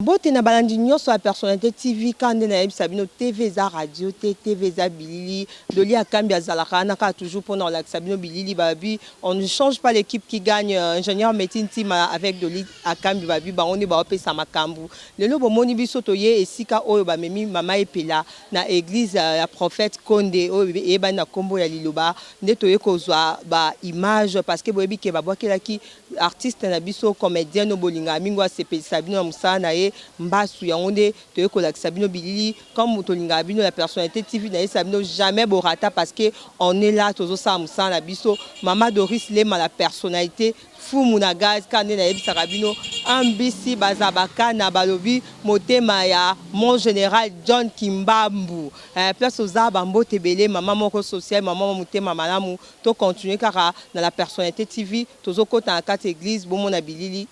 Bote na balandi nyonso la personnalité TV quand na sabino TV za radio TV za bilili Doli Akambi azalaka na toujours pendant la sabino bilili babi on ne change pas l'équipe qui gagne ingénieur médecine team avec Doli Akambi babi ba on est ba opesa makambu lelo bomoni biso toye esika oyo ba memi mama epela na église ya prophète Konde oyo eba na kombo ya liloba nde toye kozwa ba image parce que boyebi ke ba bwakelaki artiste na biso comédien no bolinga mingwa sepelisa bino musana ye mbasu ya onde toye kolakisa bino bilili comme tolinga bino la personnalité TV na sabino jamais borata parce que on est là tozo sa musana biso mama Doris Lema la personnalité fou munagaz kane na yebisa rabino ambisi bazabaka na balobi motema ya mon général John Kimbambu place oza bambo tebele mama moko social mama motema malamu to continuer car na la personnalité TV tozo kota na kati église bon mona bilili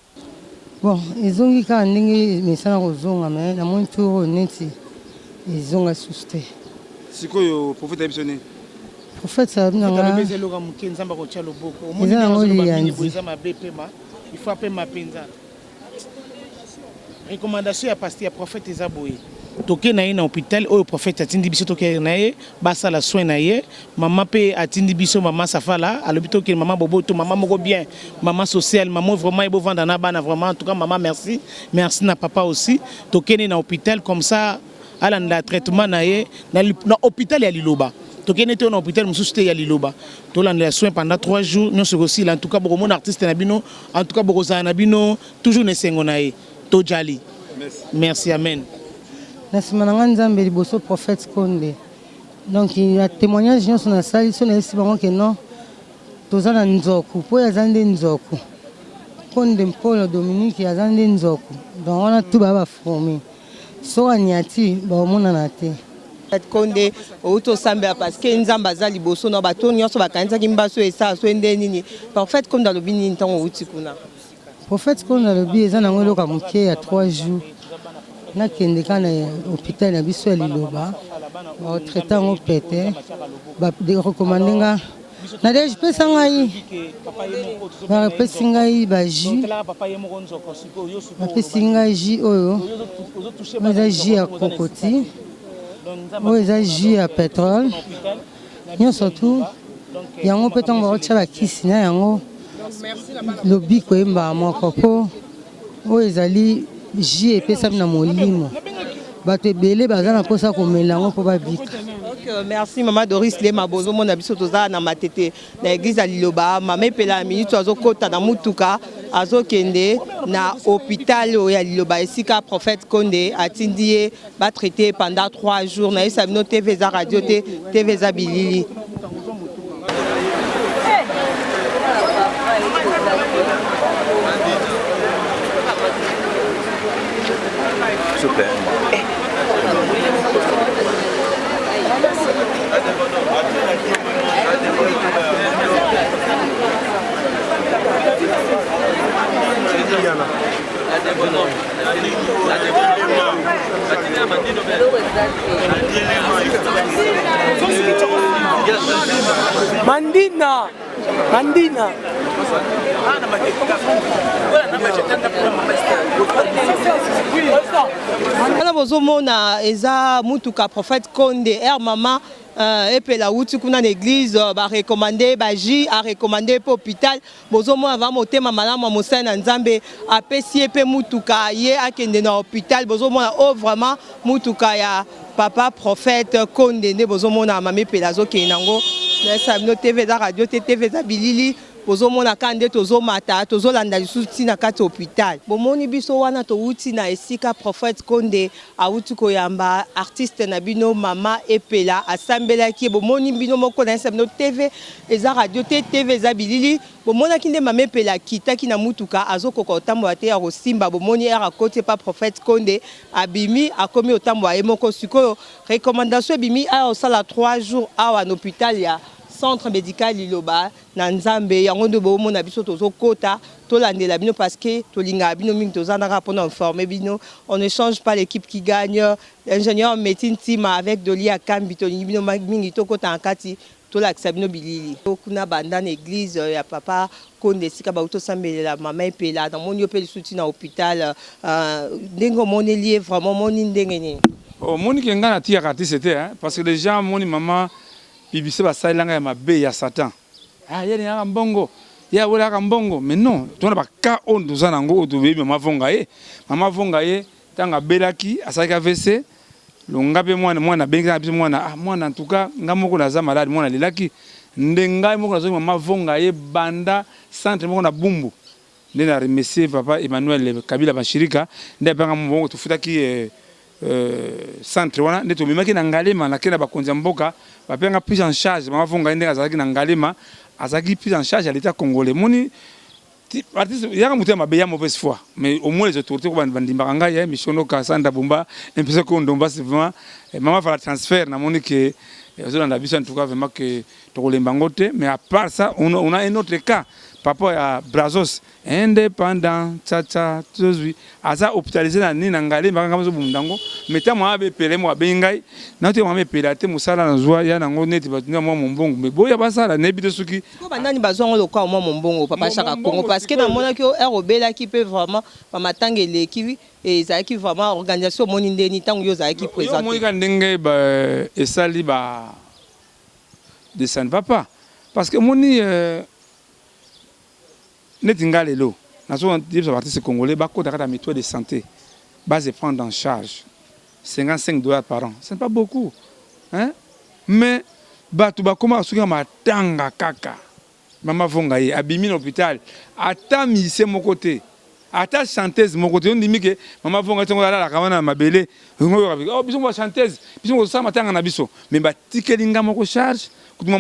bon ezongi ka ndenge mesana kozonga mais na mon tour neti ezonga suste sikoyo prophète ebisone prophète ça nanga bezeloga mukenzamba ko tshalo boko omoni il faut appeler ma penza recommandation ya pasteur ya prophète ezaboye toke na ye na hôpital oyo prophète atindi biso toke na ye basa la soin na ye maman pe atindi biso maman safala alobi toke maman bobo to maman moko bien maman sociale maman vraiment ebo vendre na bana vraiment en tout cas maman merci na papa aussi toke na hôpital comme ça ala na traitement na ye na hôpital ya Liloba toke na hôpital mususu te ya Liloba to la soin pendant 3 jours non se aussi en tout cas beaucoup mon artiste na bino en tout cas beaucoup za na bino toujours ne sengo na ye to jali merci amen. Nasimana nzambe liboso prophète Konde donc il y a témoignage nyonso na sali so na esi bango ke non toza na nzoku po ya zande nzoku Konde Paul Dominique ya zande nzoku donc wana tout ba formé so anyati ba mona na te Konde auto samba parce que nzamba za liboso na bato nyonso bakanisa kimbaso esa so ende nini prophète Konde alobini ntango uti kuna prophète Konde alobi eza nango loka muke ya 3 jours na kende kana hôpital na biso ya Liloba ba traiter ngo pete ba recommander nga na deje pesa ngai ba pesa ngai ba jus ba pesa ngai jus oyo eza jus ya kokoti oyo eza jus ya pétrole nyonso tu yango pe ntango baotya bakisi na yango lobi koyemba moko po oyo ezali jus epesami na molimo bato ebele baza na posa komela yango mpo babika. Merci maman Doris Lema bozo mona biso toza na matete na église ya Liloba mama epela minute azokota na mutuka azokende na hôpital ya Liloba esika prophète Konde atindi ye ba traiter pendant 3 jours na sabino TV za radio TV za bilili. S'il vous plaît. Mandina. Ana bozomona eza mutuka prophète Konde mama epela uti kuna na église ba recommander ba ji a recommander pour hôpital bozomona va motema malamu mosana nzambe apesi epe mutuka ye akende na hôpital bozomona vraiment mutuka ya papa prophète Konde ne bozomona mama epela zokende nango na sabino TV za radio TV za bilili bozomona kande tozomata tozolanda lisusu na kati hôpital bomoni biso wana touti na esika prophète Konde auti koyamba artiste na bino mama epela asambelaki bomoni bino moko na sabino TV eza radio TV za bilili bomona kinde mama epela kitaki na mutuka azokoko otambo ate ya rosimba bomoni era kote pa prophète Konde abimi akomi otambo aye moko sikoyo recommandation bimi a osala 3 jours awa na hôpital ya centre médical Liloba na nzambe yango ndo bomona biso tozokota tolandela bino parce que tolinga bino mingi tozanaka pona informer bino on ne change pas l'équipe qui gagne ingénieur médecine team avec Doli Akambi tolingi bino mingi tokota en kati tolakisa bino bilili kuna banda na église ya papa konde esika bautosambela mama epela namoni yo mpe lisuti na hôpital ndenge omoneli ye vraiment moni ndenge nini moni ke ngai natiaka te c'était parce que les gens moni mama bibise basalelanga ya mabe ya satan ye niyaka mbongo ye awelaka mbongo mais non tona baka oyo toza nango oyo tobebi mama vonga ye ntango abelaki asalaki AVC longa mpe mwana abengisa biso mwana en tout cas nga moko naza malade mwana alelaki nde ngai moko nazoki mama vonga ye banda centre moko na bumbu nde na remercier papa Emmanuel Kabila Bashirika nde apengaka mbongo tofutaki centre wana nde tomemaki na Ngalema na kenda bakonzi ya mboka bapenga prise en charge mama vonga ye ndenge azalaki na Ngalema azalaki prise en charge ya l'état congolais moni artiste yaka mutu ya mabe ya mauvaise foi mais au moins les autorités ko bandimbaka ngai mission ka sanda bumba imposer ko ndomba c'est vraiment mama va la transfert na moni que ozolanda biso en tout cas vraiment que tokolemba ngote mais à part ça on a un autre cas papa ya Brazos indépendant tcha tozui aza hospitalisé na nini na Ngalemba kanga zo bundango meta mwa be pele mwa bengai na te mwa me pelate musala na zwa ya nango neti batunga mwa mombongo me boya basala na ebite suki ko bandani bazongo lokwa mwa mombongo papa Chaka Congo parce que na mona ki robela ki peut vraiment pa matangele ki ezaki vraiment organisation moni ndeni tango yo zaki présenter yo moika ndenge ba esali ba de San Papa parce que moni Netingalelo, nous avons dit que les artistes congolais ont des méthodes de santé, base prendre en charge $55 par an. Ce n'est pas beaucoup. Hein? Mais, tu vas commencer à matanga kaka. Maman Vongaye, abimi l'hôpital, attends, c'est mon côté. Attends, chanteuse, mon côté. On dit que maman Vongaye, tu vas la caméra, ma belle. Oh, bisous, moi, chanteuse. Bisous, ça, matanga, nabiso. Mais, ticket linga, mon charge. Alors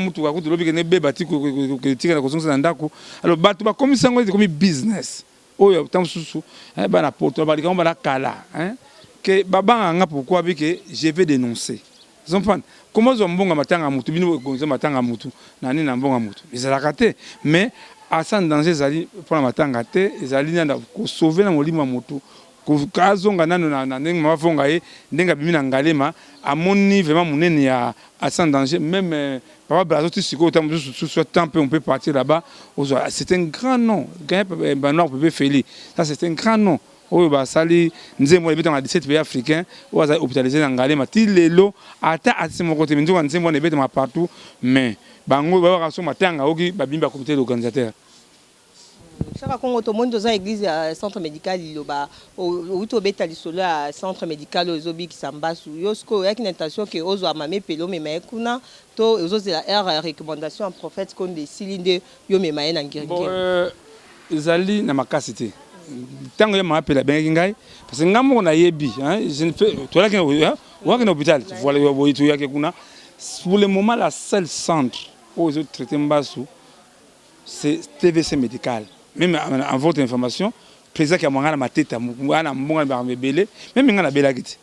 batu ba comme ça comme business oyo tant susu ba na porto ba likamba la kala que baba nga pourquoi que je vais dénoncer vous comprenez comment zo mbonga matanga mutu bino gonza matanga mutu na nini na mbonga mutu ezalaka te mais asa danger zali pour la matanga te ezali nda ko sauver na molimo mutu kazonga nano na ndenge mavonga ye ndenga bimi na Ngalema amoni vraiment munene ya asa danger même papa Brazo tisiko tant peu on peut partir là-bas c'est un grand nom Banoir peut Feli ça c'est un grand nom oyo basali nzembo ebeta na 17 pays africains oyo hôpitalisé na Ngalema ti lelo ata atisi moko te nzembo nzembo ebeta ma partout mais bango ba raso matanga oki babimba comité organisateur Chaka Congo to monde za église ya centre médical liloba outo beta lisolo ya centre médical ozobi kisambasu yosko yaki intention que ozo amame pelo mema kuna to ozo la recommandation en prophète konde silinde yo mema na ngirngir ezali na makasité tango ya mapela bengi ngai parce que ngamo na yebi je ne fais toi là qui na hôpital voilà boyitu yake kuna pour le moment la seule centre où ils ont traité mbasu c'est TVC médical. Même en votre information, président qui a mangé ma tête, mangé ma bébé, même il a bébé qui,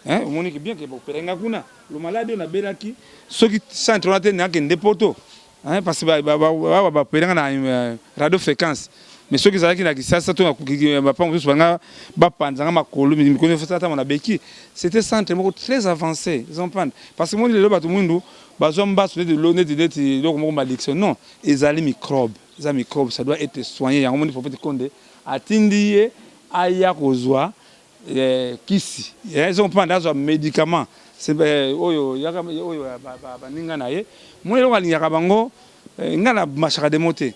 hein, on dit bien que pour pérenga kuna, le malade on a bébé qui, ceux qui sont en train de n'a qu'un dépoto, hein, parce que bah pérenga na radiofréquence, mais ceux qui savent qu'il a qui ça tout va pas juste bah panzanga ma colo, mais qu'on fait ça à mon abeki, c'était centre très avancé, ils ont pas, parce que moi le bas tout le monde, bah zomba sur de l'eau, de donc mon malédiction, non, ils allaient microbes. Les microbes, ça doit être soigné. Il y a un moment où il faut faire atteindre aya kozwa kisi. Ils ont pas des médicaments. C'est oyo ninga na ye. Moi le wali yakabango ngana machaka démonter.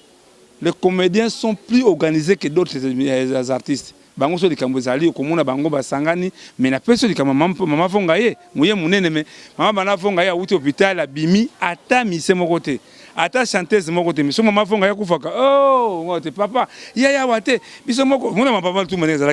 Les comédiens sont plus organisés que d'autres artistes. Bango so likambo zali komona bango basangani mais na peso likama mama fonga ye muye munene mais mama bana fonga ye uti hôpital abimi ata mise mokote ata chanteuse mokote mais so mama fonga ya kufaka oh ngote papa ya wate biso moko mona mama papa tout maneza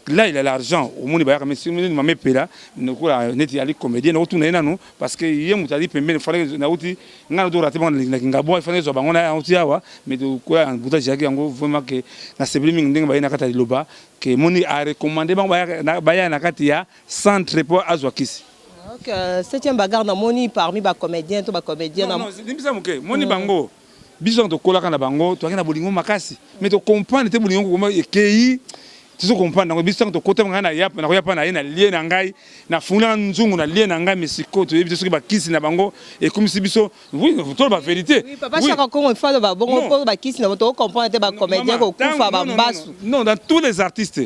là il a l'argent au monde ba mais si mama pela nokula neti ali comédien no tuna nanu parce que ye mutali pembe fallait na uti ngana do raté bon na ngabo fallait zo bango na uti awa mais to kwa buta jaki yango vraiment que na sebliming ndenge ba ina kata liloba que moni a recommandé baya na kati ya centre pour azwakisi. Donc 7e bagarre na moni parmi ba comédiens to ba comédien non ndimisa muke moni bango biso to kolaka na bango to akena bolingo makasi mais to comprendre te bolingo ko ekei tu comprends donc biso to côté ngana yap na yapa na ina lien na ngai na funa nzungu na lien na ngai mesiko to biso ba kisi na bango et comme si biso oui to ba vérité oui papa chaque ko on fait ba bongo ko ba kisi na to comprendre te ba comédien ko kufa ba mbasu non dans tous les artistes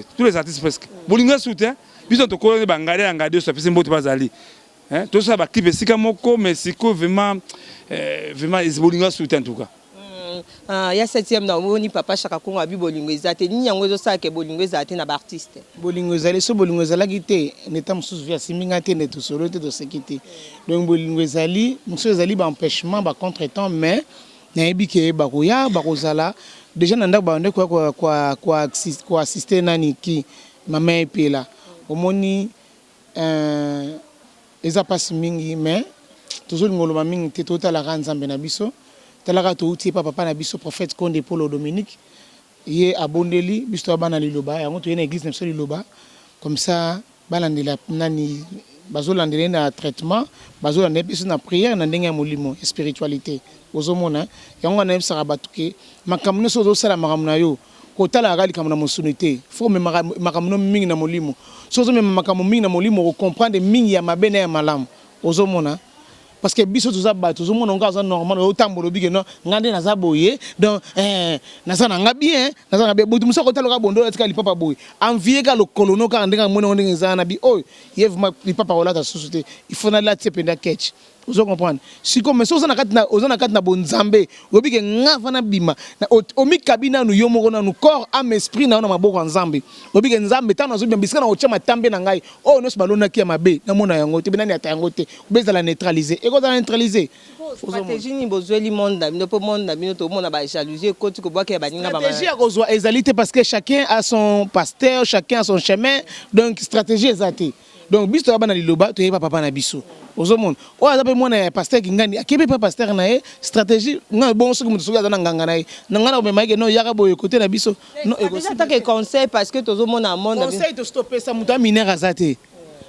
presque bolinga soutien biso to ko ba ngare ngade so pesi mbote bazali hein tout ça ba clip esika moko mesiko vraiment bolinga soutien en tout cas. Il y a 7e na moni papa chaka kongo abi bolingo ezate ni yango zo saka bolingo ezate na ba artiste bolingo ezali so bolingo ezalaki te neta mususu via siminga te ne to solo te to sekite donc bolingo ezali mususu ezali ba empêchement ba contretemps mais na ebike ba koya ba kozala déjà na ndako ba ndeko kwa assister nani ki mama epela omoni eza passe mingi mais toujours ngolo mingi te totala kanzambe na biso talaka to uti papa na biso prophète Konde Paulo Dominique yé abondeli biso abana liloba yango to yena église na biso liloba comme ça balandela nani bazolandela na traitement bazolandela biso na prière na ndenge ya molimo spiritualité ozomona yango na yebisaka batuke makamno so sala makamno yo kotala akali kamna mosunité faut me makamno mingi na molimo so zo me makamno mingi na molimo ko comprendre mingi ya mabene ya malamu ozomona parce que biso tuza ba tuzo mona ngaza normal otambolo bige no ngande na za boye donc naza na bien naza na bien butu musoko talo ka bondo etika lipapa boye envier ka lo colono ka ndenga mona ndenge za na bi oh yev ma lipapa wala ta société il faut na la tsependa catch vous comprenez si comme so na kati na bonzambe obike ngafa na bima na omi kabina nu yo moko na nu corps âme esprit na maboko nzambe obike nzambe tano zo bien bisika na ochama tambe na ngai oh no balona ki ya mabe na mona yango te binani ata yango te obeza la neutraliser et quand on neutraliser stratégie ni bozweli monde na bino po monde na bino to mona ba jalousie koti ko boka ba ninga ba stratégie a kozwa ezalité parce que chacun a son pasteur chacun a son chemin donc stratégie ezate donc biso abana liloba to yeba papa na biso ozomona o azape mwana pasteur kingani akebe pa pasteur na ye stratégie nga bon soki mutu soki azana nganga na ye ngana o maike no yaka boye côté na biso non ego ça que conseil parce que tozomona monde conseil to stopper ça mutu mineur azate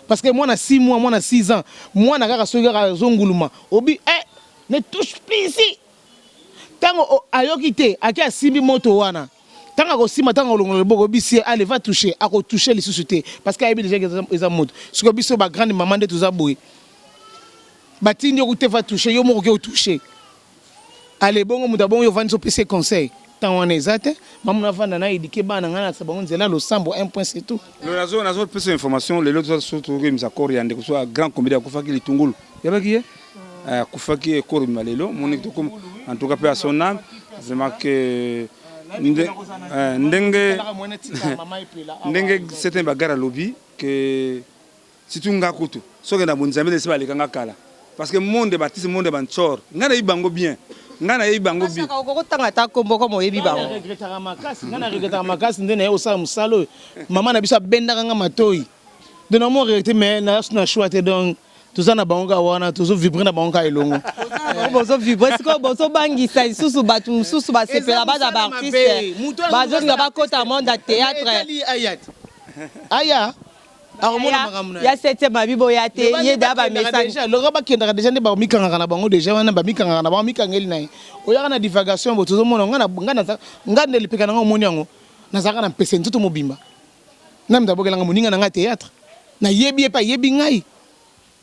parce que moi na 6 mois moi na 6 ans moi na kaka soki kaka zonguluma obi ne touche plus ici tango ayoki te aki asimbi moto wana tant que si matin on le bogo bisi allez va toucher à toucher les sociétés parce qu'il y a déjà des amours ce que biso ba grande maman de tous aboué batindi ko te va toucher yo mo ko toucher allez bongo muta bongo yo vandi so PC conseil tant on exact maman na vanda na idike bana ngana sa bongo nzela lo sambo 1 point c'est tout le nazo PC information les autres surtout que mizakor yande ko so grand comédien ko faki litungulu yabaki kufaki ko malelo moni to comme en tout cas pe à son âme vraiment que ndenge c'était bagara lobby que si tu nga kutu soki na bonzambe de seba lekanga kala parce que monde baptiste monde banchor ngana ibango bien ngana ibango bien ko tanga ta kombo ko moyebi bango ngana regretaka makasi ndene yo sa musalo mama na biso bendaka nga matoi de no mo regretter mais na choix te donc tous na bango wana tous vibrer na bango elongo bozo vibrer siko bozo bangisa isusu batu mususu ba sepela ba za artiste bazo ngaba kota monde théâtre aya ya 7e mabibo ya te ye da ba message le roba kenda déjà ne ba mikanga na bango déjà wana ba mikanga na ba mikangeli nayi oya na divagation bo tous mona ngana lipeka na ngomoni yango na zaka na pese ntutu mobimba na mdabogela ngoninga na nga théâtre na yebi pa yebi ngai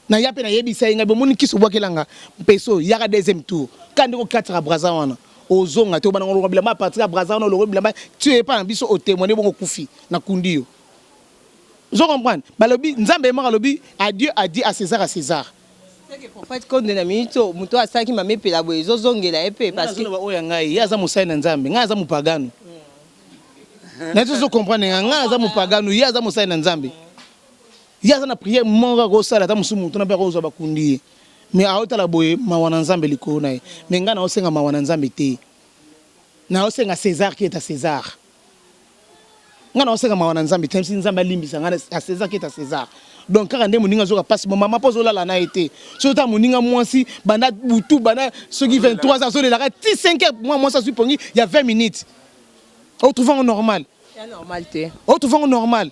na yape na yebi sa nga bomoni kiso bwakelanga peso yaka deuxième tour kandi ko 4 braza wana ozonga te bana ngolo bilamba patria braza wana lo bilamba tu es pas na biso o témoigner bongo kufi na kundiyo je comprends balobi nzambe maka lobi adieu a dit à César c'est que prophète Konde na minito muto asaki mame pela boye zozongela epé parce que oya ngai yaza musai na nzambe ngai aza mupagano na tu zo comprendre ngai aza mupagano yaza musai na nzambe yaza na prière monga ko sala ta musumu tuna pe ko zo bakundi mais aota la boye mawana nzambe liko na mais ngana osenga mawana nzambe te na osenga César qui est à César ngana osenga mawana nzambe te nzambe alimbisa ngana à César qui est à César donc quand ndemo ninga zo ka passe maman pozo la na été so ta moninga mwasi banda butu banda ceux qui 23 ans so de la 5 heures moi ça suis pongi il y a 20 minutes au trouvant normal c'est normalité au trouvant normal.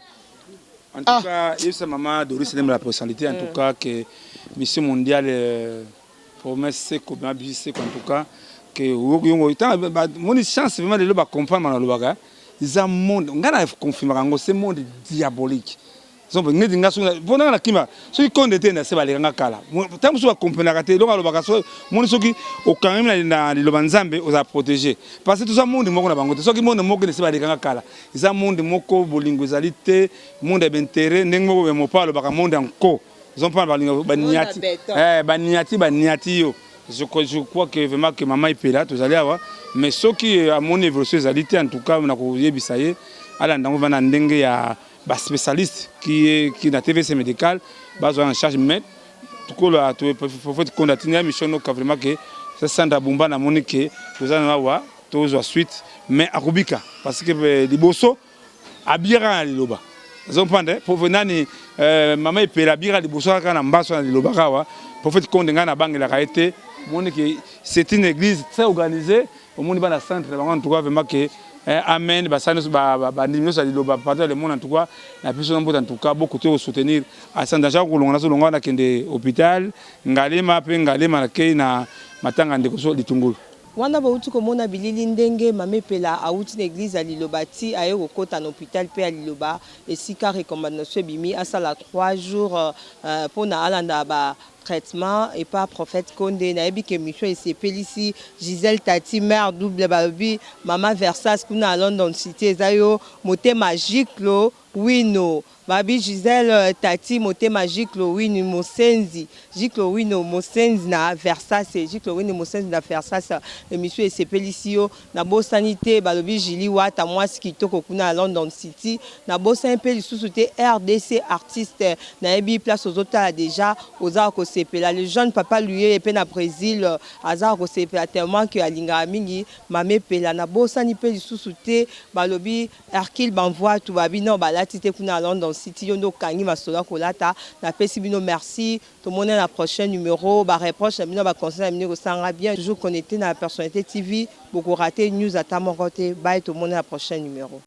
En tout cas, il y a maman Doris la personnalité en tout cas que mission mondiale promesse c'est comme en tout cas que mon chance vraiment de le comprendre dans le bagage ils ont monde on a confirmé que c'est monde diabolique donc ne dinga suna bona na kima so ikonde te na se baleka kala tant so comprendre ka te donc alobaka so monde soki o quand même na liloba nzambe oza protéger parce que tout ça monde moko na bango te soki monde moko ne se baleka kala ils ont monde moko bolingo ezalité monde d'intérêt ndenge moko be mopa alobaka monde encore ils ont pas balingo baniati baniati yo je crois que vraiment que maman ipela tous allez avoir mais ce qui à mon évolution ezalité en tout cas na ko yebisa ye ala ndango vana ndenge ya ba spécialiste qui na TVC médical bazo en charge mais tout ko la to faut condamner mission no vraiment que c'est Sandra Bumba na monique tozana wa tozo suite mais akubika parce que liboso abira liloba ils prendre pour venir maman epela bira liboso kana mbaso na liloba kawa pour fait condamner na bangela ka été monique c'est une église très organisée au monde bana centre en tout cas vraiment que amen basane ba nimyo sa liloba partout le monde en tout cas la personne en tout cas beaucoup de soutenir à Sandaja ko longa so longa na kende hôpital ngalema pe ngalema na kei na matanga ndeko so litungulu wana bauti komona bilili ndenge mamepela auti na église ya Lilobati aye kokota na hôpital pe ya Liloba esika recommandation bimi asala 3 jours pona alanda ba traitement et pas prophète Condé na ebi ke mission esepelisi Gisèle Tati mère double babi maman Versas kuna à London cité zayo moté magique lo wino babi Gisèle Tati moté magique lo wino mosenzi jiklo wino mosenzi na Versas jiklo wino mosenzi na Versas mission esepelisi yo na bo sanité balobi Julie Wata mwasi kitoko kuna à London city na bo santé lisusu te RDC artiste na ebi place aux autres déjà aux arcs le jeune papa lui est peine à Brésil azar ko sepela tellement que alinga mingi mame pela na bosani pe lisusuté balobi Hercule banvoa tout babi non balati te kuna London city yondo kangi masola kolata na pesi bino merci tout le monde la prochaine numéro ba reproche bino ba conseil bino ko sanga bien toujours connecté na personnalité TV beaucoup raté news à ta moroté bye tout le monde la prochaine numéro.